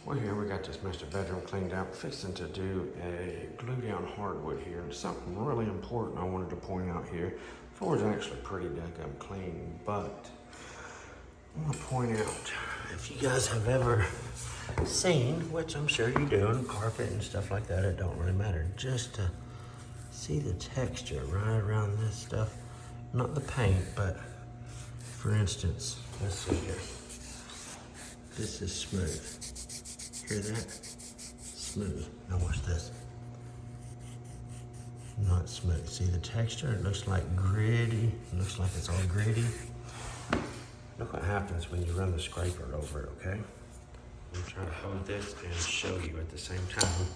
Well, here we got this master bedroom cleaned out, fixing to do a glue down hardwood here. And something really important I wanted to point out here. The floor is actually pretty daggum clean, but I want to point out, if you guys have ever seen, which I'm sure you do, on carpet and stuff like that, it don't really matter, just to see the texture right around this stuff. Not the paint, but for instance, let's see here. This is smooth. Hear that? Smooth. Now watch this. Not smooth. See the texture? It looks like gritty. It looks like it's all gritty. Look what happens when you run the scraper over it, okay? I'm trying to hold this and show you at the same time.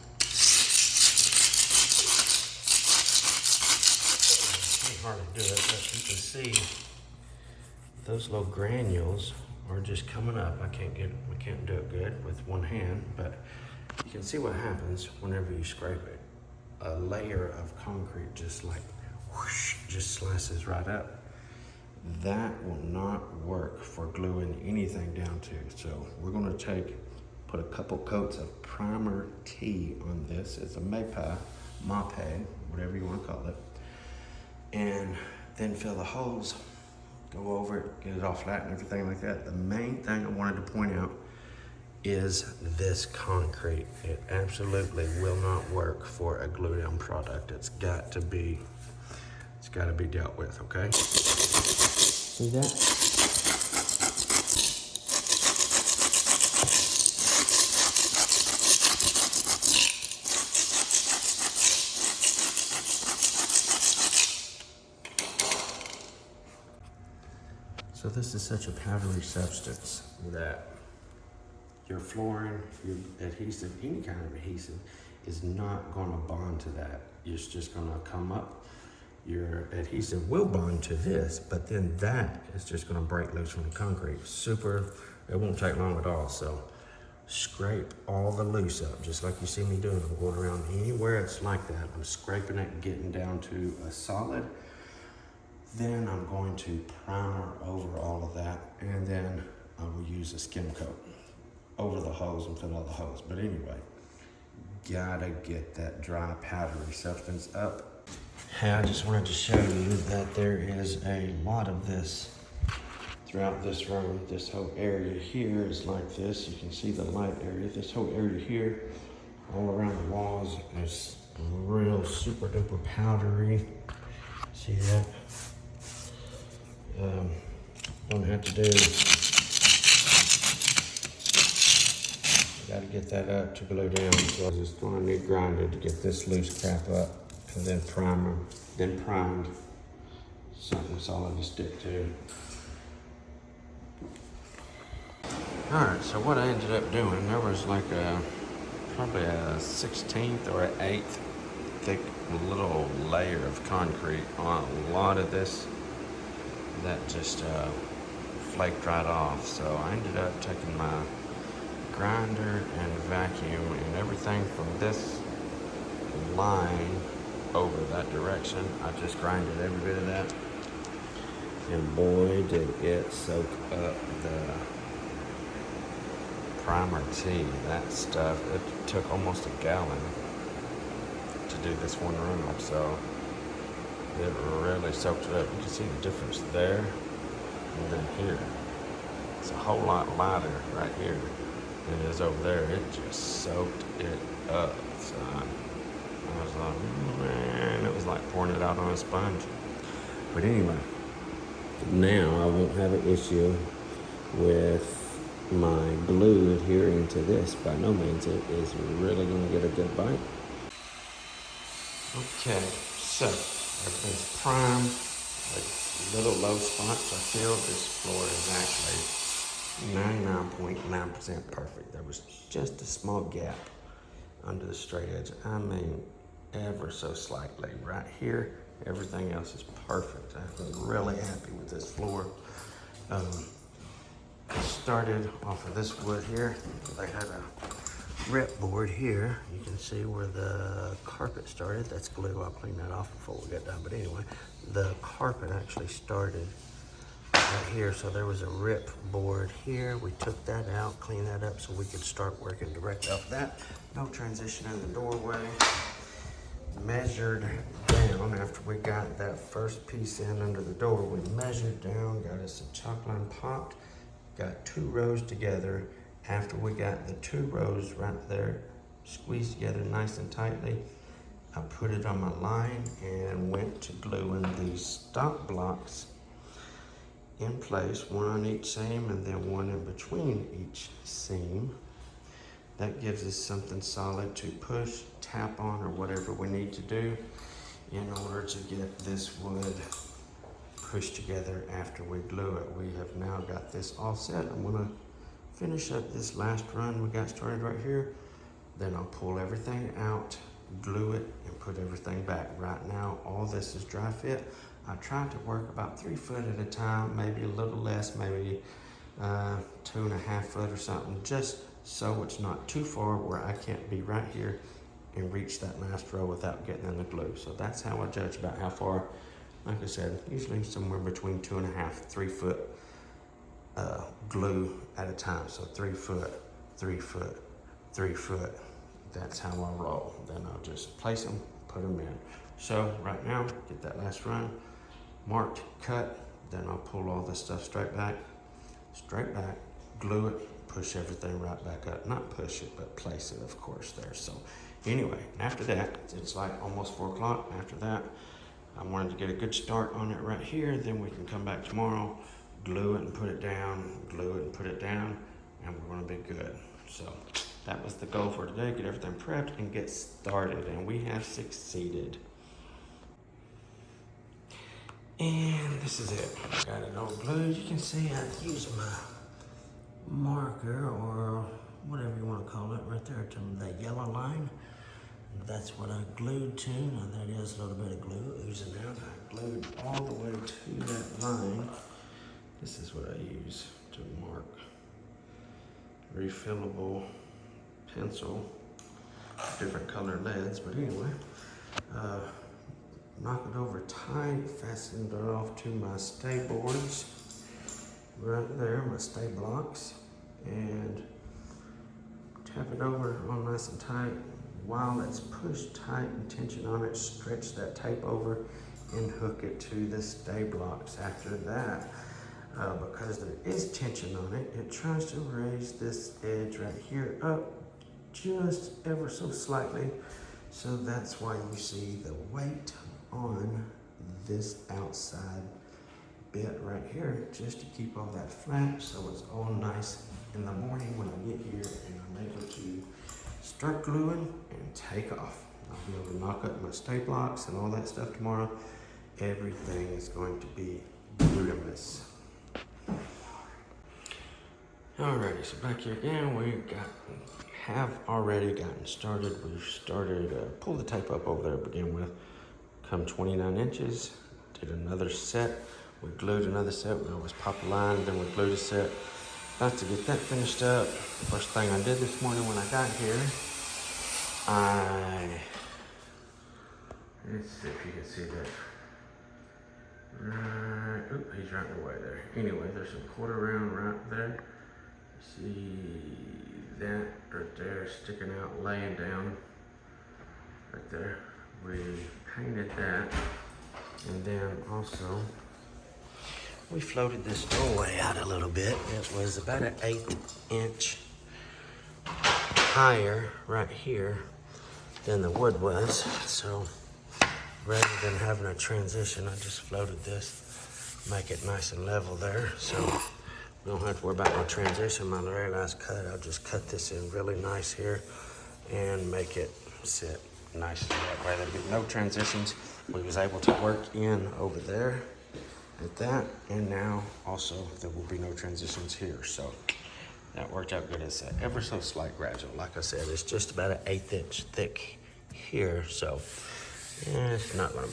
It's hard to do it, but you can see those little granules are just coming up. We can't do it good with one hand, but you can see what happens whenever you scrape it. A layer of concrete just like whoosh, just slices right up. That will not work for gluing anything down to. So we're gonna put a couple coats of primer T on this. It's a mape, whatever you wanna call it. And then fill the holes, go over it, get it all flat and everything like that. The main thing I wanted to point out is this concrete. It absolutely will not work for a glue down product. It's got to be dealt with, okay? See that? So this is such a powdery substance that your flooring, your adhesive, any kind of adhesive, is not going to bond to that. It's just going to come up. Your adhesive will bond to this, but then that is just going to break loose from the concrete. It won't take long at all. So scrape all the loose up, just like you see me doing. I'm going around anywhere it's like that. I'm scraping it, getting down to a solid. Then I'm going to primer over all of that, and then I will use a skim coat over the hose and fill all the hose. But anyway, gotta get that dry powdery substance up. I just wanted to show you that there is a lot of this throughout this room. This whole area here is like this. You can see the light area. This whole area here, all around the walls, is real super duper powdery. See that? What I have to do, got to get that up to glue down. So I'm just going to need grinder to get this loose crap up, and then primer, then primed, something solid to stick to. All right, so what I ended up doing, there was like probably a 1/16 or an 1/8 thick little layer of concrete on a lot of this that just flaked right off. So I ended up taking my grinder and vacuum and everything from this line over that direction. I just grinded every bit of that, and boy did it soak up the primer T. That stuff, it took almost a gallon to do this one room, so it really soaked it up. You can see the difference there and then here. It's a whole lot lighter right here than it is over there. It just soaked it up, son. I was like, man, it was like pouring it out on a sponge. But anyway, now I won't have an issue with my glue adhering to this. By no means. It is really going to get a good bite. Okay, so everything's primed. Like little low spots, I feel this floor is actually 99.9% perfect. There was just a small gap under the straight edge. I mean, ever so slightly. Right here, everything else is perfect. I'm really happy with this floor. I started off of this wood here. They had a rip board here. You can see where the carpet started. That's glue. I'll clean that off before we get done. But anyway, the carpet actually started right here. So there was a rip board here. We took that out, cleaned that up so we could start working direct off that. No transition in the doorway. Measured down after we got that first piece in under the door. We measured down, got us a chalk line popped, got 2 rows together. After we got the 2 rows right there squeezed together nice and tightly, I put it on my line and went to gluing these stop blocks in place, one on each seam and then one in between each seam. That gives us something solid to push, tap on, or whatever we need to do in order to get this wood pushed together after we glue it. We have now got this all set. I'm gonna finish up this last run we got started right here. Then I'll pull everything out, glue it, and put everything back. Right now, all this is dry fit. I tried to work about 3 foot at a time, maybe a little less, maybe 2.5 foot or something, just so it's not too far where I can't be right here and reach that last row without getting in the glue. So that's how I judge about how far. Like I said, usually somewhere between 2.5, 3 foot glue at a time. So 3 foot, 3 foot, 3 foot. That's how I roll. Then I'll just place them, put them in. So right now, get that last run marked, cut. Then I'll pull all this stuff straight back, glue it, push everything right back up. Not push it, but place it, of course, there. So anyway, after that, it's like almost 4 o'clock. After that, I wanted to get a good start on it right here. Then we can come back tomorrow, glue it and put it down, glue it and put it down, and we're gonna be good. So that was the goal for today, get everything prepped and get started, and we have succeeded. And this is it. Got it all glued. You can see I've used my marker, or whatever you want to call it, right there to that yellow line. That's what I glued to. Now that is a little bit of glue oozing out. I glued all the way to that line. This is what I use to mark. Refillable pencil, different color leads, but anyway, knock it over tight, fastened it off to my stay boards right there, my stay blocks, and tap it over on nice and tight. While it's pushed tight and tension on it, stretch that tape over and hook it to the stay blocks. After that, because there is tension on it, it tries to raise this edge right here up just ever so slightly. So that's why you see the weight on this outside bit right here, just to keep all that flat, so it's all nice in the morning when I get here and I'm able to start gluing and take off. I'll be able to knock up my stay blocks and all that stuff tomorrow. Everything is going to be glueless. Alrighty, so back here again, we have already gotten started. We've started, pull the tape up over there to begin with. Come 29 inches, did another set. We glued another set. We always pop a line, then we glued a set. About to get that finished up. First thing I did this morning when I got here, let's see if you can see that. Oop, he's right in the way there. Anyway, there's some quarter round right there. See that right there sticking out, laying down right there. We painted that, and then also we floated this doorway out a little bit. It was about an 1/8 inch higher right here than the wood was. So rather than having a transition, I just floated this, make it nice and level there. So we don't have to worry about no transition. My very last cut, I'll just cut this in really nice here and make it sit nicely that way. There'll be no transitions. We was able to work in over there at that, and now also there will be no transitions here. So that worked out good. It's ever so slight gradual. Like I said, it's just about an 1/8 inch thick here, so it's not gonna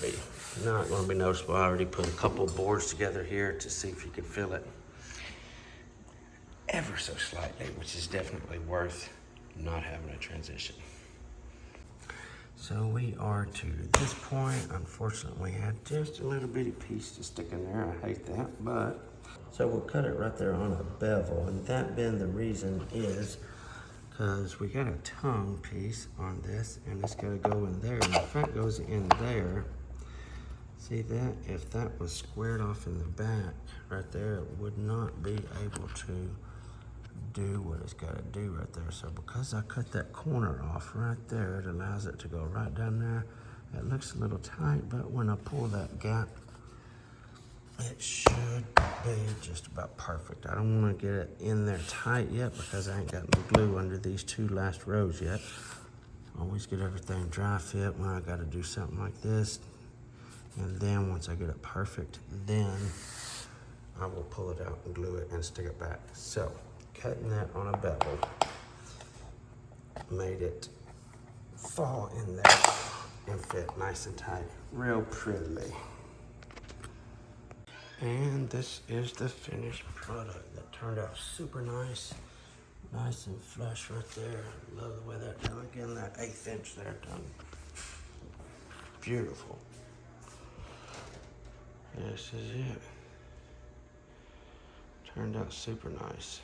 be noticeable. I already put a couple boards together here to see if you could feel it ever so slightly, which is definitely worth not having a transition. So we are to this point. Unfortunately, had just a little bitty piece to stick in there. I hate that, but So we'll cut it right there on a bevel, and that being the reason is because we got a tongue piece on this, and it's gonna go in there, and if that goes in there, see that? If that was squared off in the back right there, it would not be able to do what it's gotta do right there. So because I cut that corner off right there, it allows it to go right down there. It looks a little tight, but when I pull that gap, it should be just about perfect. I don't want to get it in there tight yet because I ain't got no glue under these two last rows yet. Always get everything dry fit when I got to do something like this. And then once I get it perfect, then I will pull it out and glue it and stick it back. So cutting that on a bevel made it fall in there and fit nice and tight, real prettily. And this is the finished product that turned out super nice. Nice and flush right there. Love the way that done. Again, that 1/8 inch there done. Beautiful. This is it. Turned out super nice.